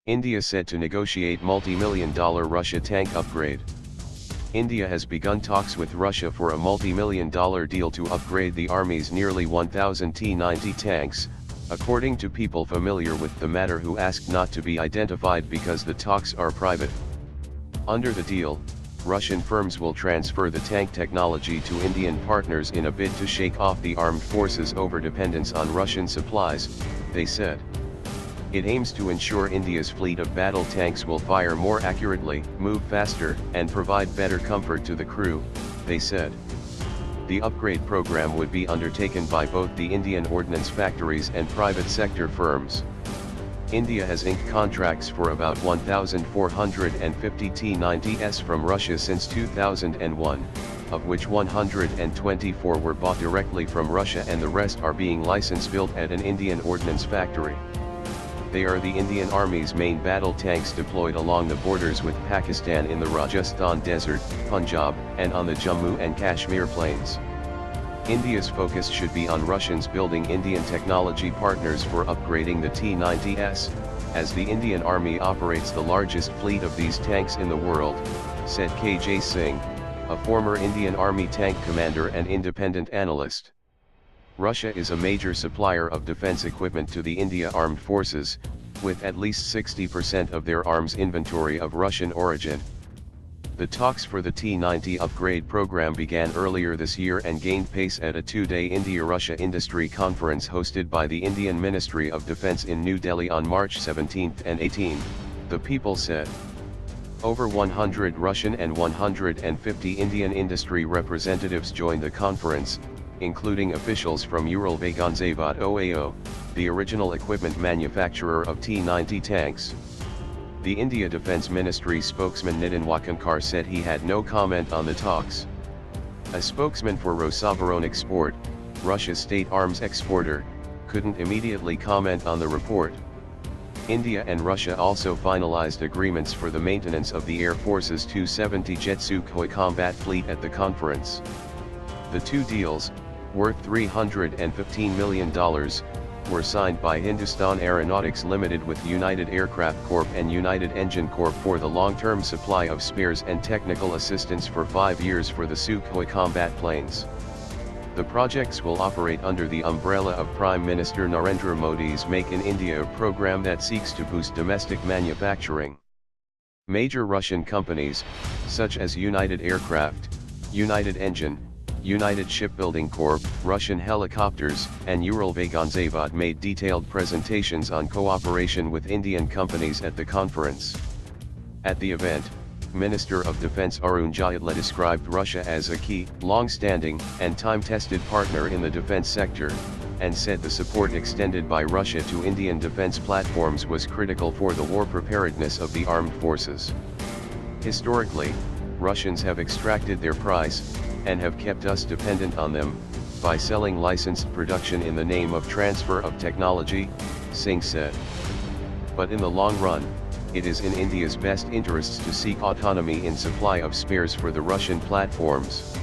India said to negotiate multi-million-dollar Russia tank upgrade. India has begun talks with Russia for a multi-million-dollar deal to upgrade the Army's nearly 1,000 T-90 tanks, according to people familiar with the matter who asked not to be identified because the talks are private. Under the deal, Russian firms will transfer the tank technology to Indian partners in a bid to shake off the armed forces' overdependence on Russian supplies, they said. It aims to ensure India's fleet of battle tanks will fire more accurately, move faster, and provide better comfort to the crew, they said. The upgrade program would be undertaken by both the Indian ordnance factories and private sector firms. India has inked contracts for about 1,450 T-90s from Russia since 2001, of which 124 were bought directly from Russia and the rest are being license-built at an Indian ordnance factory. They are the Indian Army's main battle tanks deployed along the borders with Pakistan in the Rajasthan desert, Punjab, and on the Jammu and Kashmir plains. India's focus should be on Russians building Indian technology partners for upgrading the T-90s, as the Indian Army operates the largest fleet of these tanks in the world, said KJ Singh, a former Indian Army tank commander and independent analyst. Russia is a major supplier of defense equipment to the India Armed Forces, with at least 60% of their arms inventory of Russian origin. The talks for the T-90 upgrade program began earlier this year and gained pace at a two-day India-Russia industry conference hosted by the Indian Ministry of Defence in New Delhi on March 17 and 18, the People said. Over 100 Russian and 150 Indian industry representatives joined the conference, including officials from Uralvagonzavod OAO, the original equipment manufacturer of T-90 tanks. The India Defence Ministry spokesman Nitin Wakankar said he had no comment on the talks. A spokesman for Rosaveronexport, Russia's state arms exporter, couldn't immediately comment on the report. India and Russia also finalized agreements for the maintenance of the Air Force's Tu-70 jet Sukhoi combat fleet at the conference. The two deals, worth $315 million, were signed by Hindustan Aeronautics Limited with United Aircraft Corp and United Engine Corp for the long-term supply of spares and technical assistance for 5 years for the Sukhoi combat planes. The projects will operate under the umbrella of Prime Minister Narendra Modi's Make in India program that seeks to boost domestic manufacturing. Major Russian companies, such as United Aircraft, United Engine, United Shipbuilding Corp., Russian Helicopters, and Uralvagonzavod made detailed presentations on cooperation with Indian companies at the conference. At the event, Minister of Defense Arun Jaitley described Russia as a key, long-standing, and time-tested partner in the defense sector, and said the support extended by Russia to Indian defense platforms was critical for the war preparedness of the armed forces. Historically, Russians have extracted their price, and have kept us dependent on them, by selling licensed production in the name of transfer of technology, Singh said. But in the long run, it is in India's best interests to seek autonomy in supply of spares for the Russian platforms.